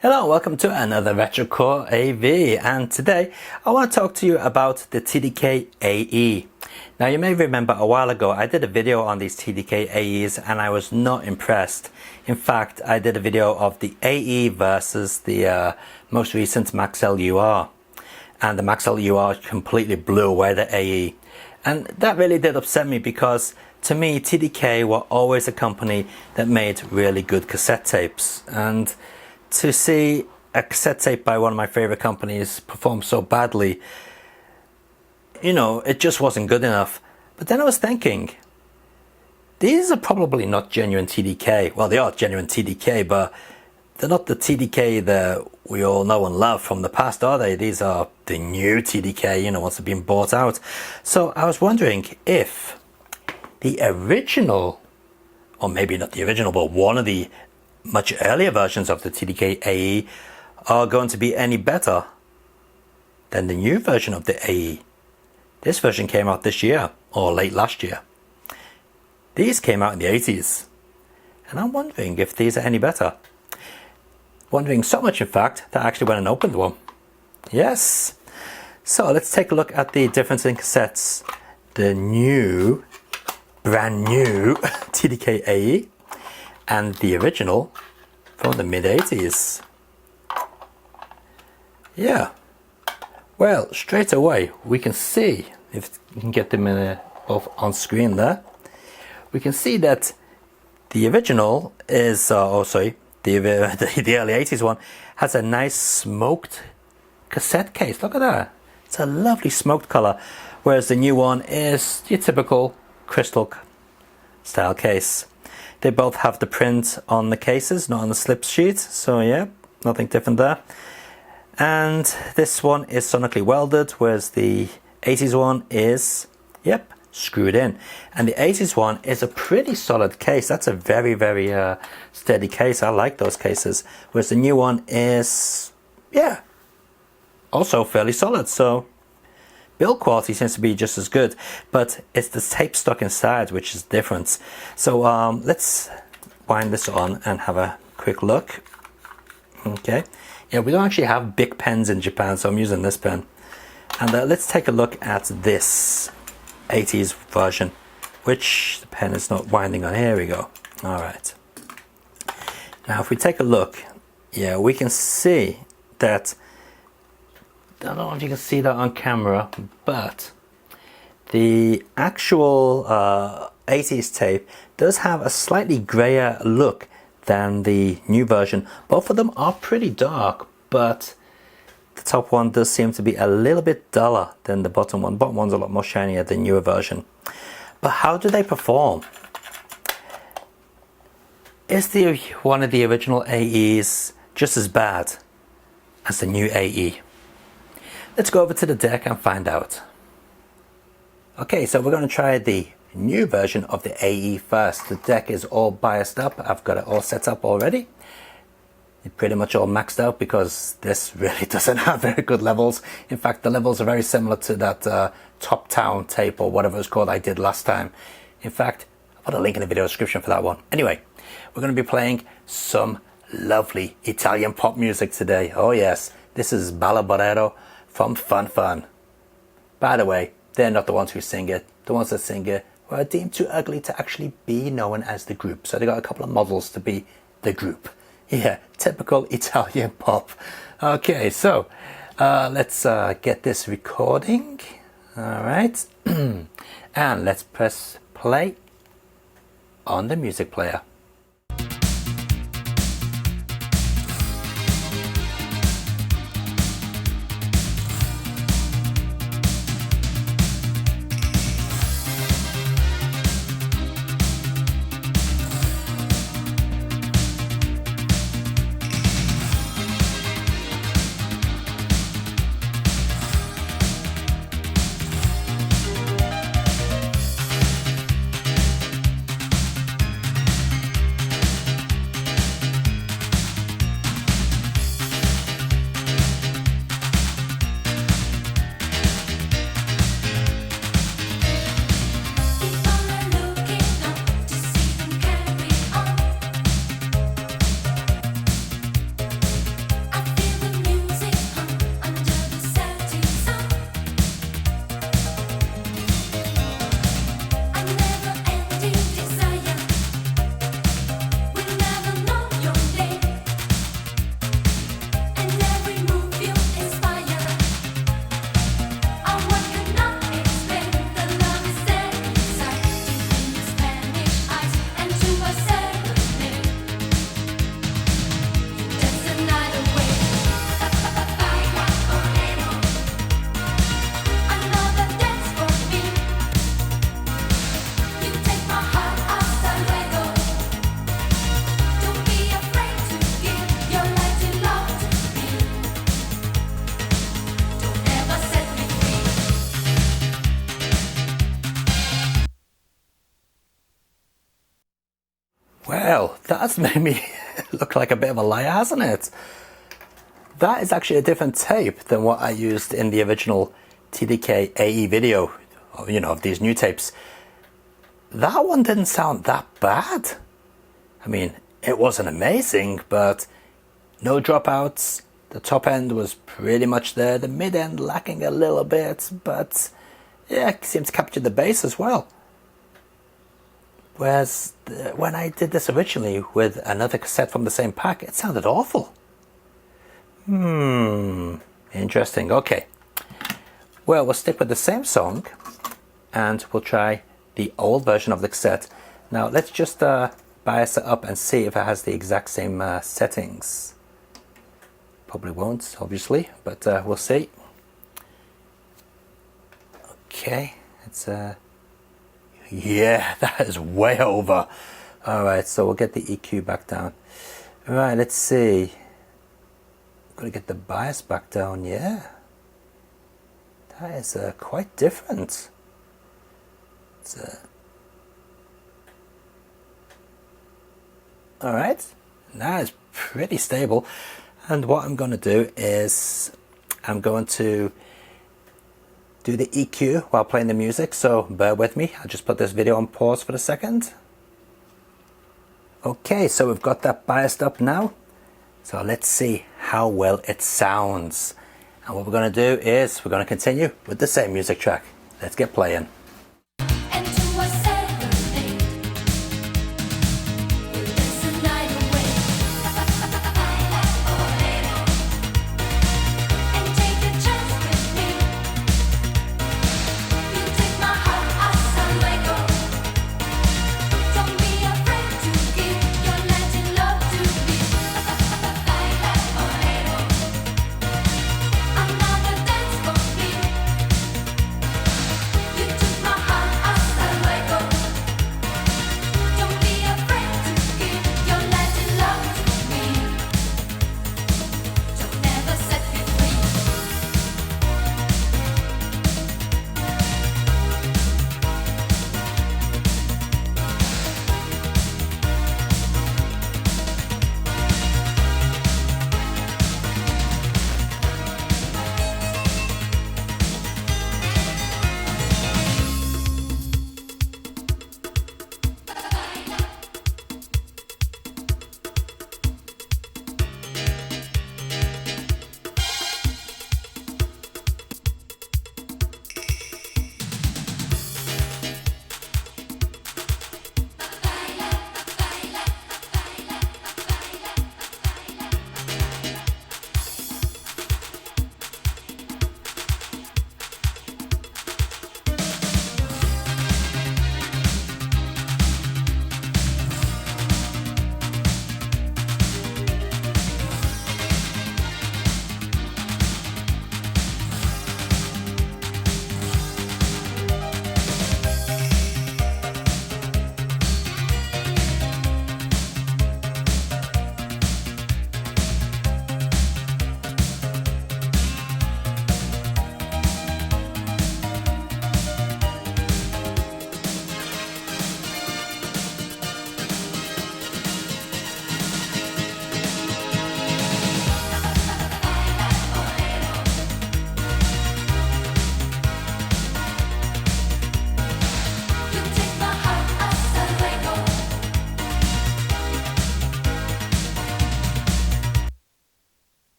Hello, welcome to another Retrocore AV, and today I want to talk to you about the TDK AE. Now you may remember a while ago I did a video on these TDK AEs and I was not impressed. In fact, I did a video of the AE versus the most recent Maxell UR, and the Maxell UR completely blew away the AE, and that really did upset me because to me TDK were always a company that made really good cassette tapes, and to see a cassette tape by one of my favorite companies perform so badly, you know, it just wasn't good enough. But then I was thinking, these are probably not genuine TDK. Well, they are genuine TDK, but they're not the TDK that we all know and love from the past, are they? These are the new TDK, you know, once they've been bought out. So I was wondering if the original, or maybe not the original, but one of the much earlier versions of the TDK AE are going to be any better than the new version of the AE. This version came out this year, or late last year. These came out in the 80s, and I'm wondering if these are any better. Wondering so much, in fact, that I actually went and opened one. Yes! So let's take a look at the difference in cassettes. The new, brand new TDK AE and the original from the mid-80s. Yeah, well, straight away we can see, if we can get them in both on screen there, we can see that the original is, the early 80s one has a nice smoked cassette case. Look at that, it's a lovely smoked color, whereas the new one is your typical crystal style case. They both have the print on the cases, not on the slip sheet, so yeah, nothing different there. And this one is sonically welded, whereas the 80s one is, yep, screwed in. And the 80s one is a pretty solid case. That's a very, very steady case. I like those cases. Whereas the new one is, yeah, also fairly solid. So build quality seems to be just as good, but it's the tape stuck inside which is different. So let's wind this on and have a quick look. Okay, yeah, we don't actually have big pens in Japan, so I'm using this pen. And let's take a look at this 80s version, which the pen is not winding on. Here we go. All right. Now if we take a look, yeah, we can see that, I don't know if you can see that on camera, but the actual 80s tape does have a slightly grayer look than the new version. Both of them are pretty dark, but the top one does seem to be a little bit duller than the bottom one. The bottom one's a lot more shinier than the newer version. But how do they perform? Is the one of the original AEs just as bad as the new AE? Let's go over to the deck and find out. Okay, so we're going to try the new version of the AE first. The deck is all biased up. I've got it all set up already. It's pretty much all maxed out because this really doesn't have very good levels. In fact, the levels are very similar to that Top Town tape or whatever it's called I did last time. In fact, I'll put a link in the video description for that one. Anyway, we're going to be playing some lovely Italian pop music today. Oh yes, this is Balla Bolero from Fun Fun. By the way, they're not the ones who sing it. The ones that sing it were deemed too ugly to actually be known as the group. So they got a couple of models to be the group. Yeah, typical Italian pop. Okay, so let's get this recording. All right. And let's press play on the music player. Well, that's made me look like a bit of a liar, hasn't it? That is actually a different tape than what I used in the original TDK AE video, you know, of these new tapes. That one didn't sound that bad. I mean, it wasn't amazing, but no dropouts. The top end was pretty much there. The mid end lacking a little bit, but yeah, it seemed to capture the bass as well. Whereas when I did this originally with another cassette from the same pack, it sounded awful. Interesting. Okay. Well, we'll stick with the same song and we'll try the old version of the cassette. Now let's just bias it up and see if it has the exact same settings. Probably won't, obviously, but we'll see. Okay, it's yeah, that is way over. Alright, so we'll get the EQ back down. Right, let's see. Gotta get the bias back down, yeah. That is quite different. It's alright, that is pretty stable. And what I'm going to do is I'm going to do the EQ while playing the music, so bear with me. I'll just put this video on pause for a second. Okay, so we've got that biased up now. So let's see how well it sounds. And what we're going to do is we're going to continue with the same music track. Let's get playing.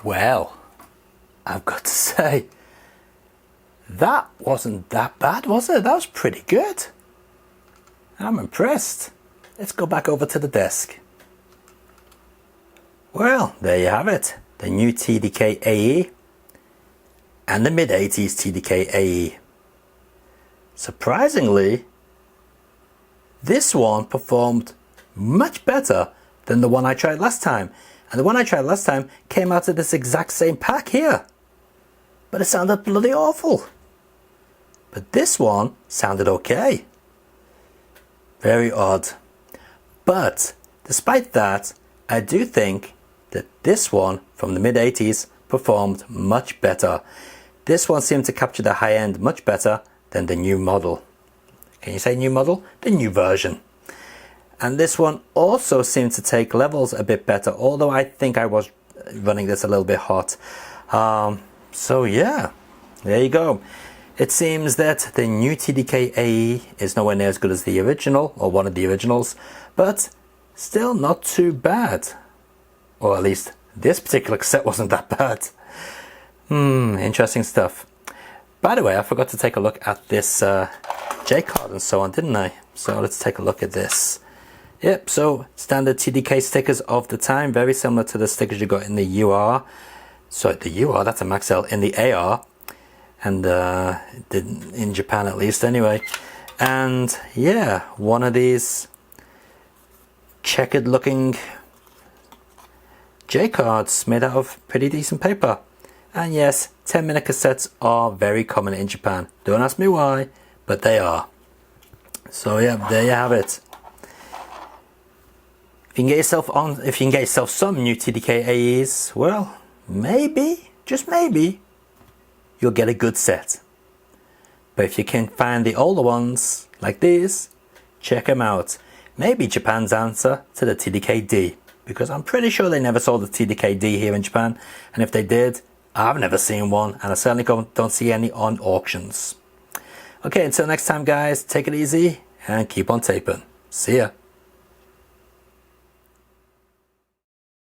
Well, I've got to say, that wasn't that bad, was it? That was pretty good. I'm impressed. Let's go back over to the desk. Well, there you have it. The new TDK AE and the mid-80s TDK AE. Surprisingly, this one performed much better than the one I tried last time. And the one I tried last time came out of this exact same pack here. But it sounded bloody awful. But this one sounded okay. Very odd. But despite that, I do think that this one from the mid-80s performed much better. This one seemed to capture the high end much better than the new model. Can you say new model? The new version. And this one also seemed to take levels a bit better, although I think I was running this a little bit hot. So yeah, there you go. It seems that the new TDK AE is nowhere near as good as the original, or one of the originals, but still not too bad. Or at least this particular cassette wasn't that bad. Interesting stuff. By the way, I forgot to take a look at this J card and so on, didn't I? So let's take a look at this. Yep, so standard TDK stickers of the time, very similar to the stickers you got in the UR. So the UR, that's a Max L, in the AR, and in Japan at least anyway. And yeah, one of these checkered looking J cards made out of pretty decent paper. And yes, 10-minute cassettes are very common in Japan. Don't ask me why, but they are. So yeah, there you have it. If you can get yourself some new TDK AEs, well, maybe, just maybe, you'll get a good set. But if you can find the older ones, like these, check them out. Maybe Japan's answer to the TDK D, because I'm pretty sure they never sold the TDK D here in Japan, and if they did, I've never seen one, and I certainly don't see any on auctions. Okay, until next time guys, take it easy, and keep on taping. See ya.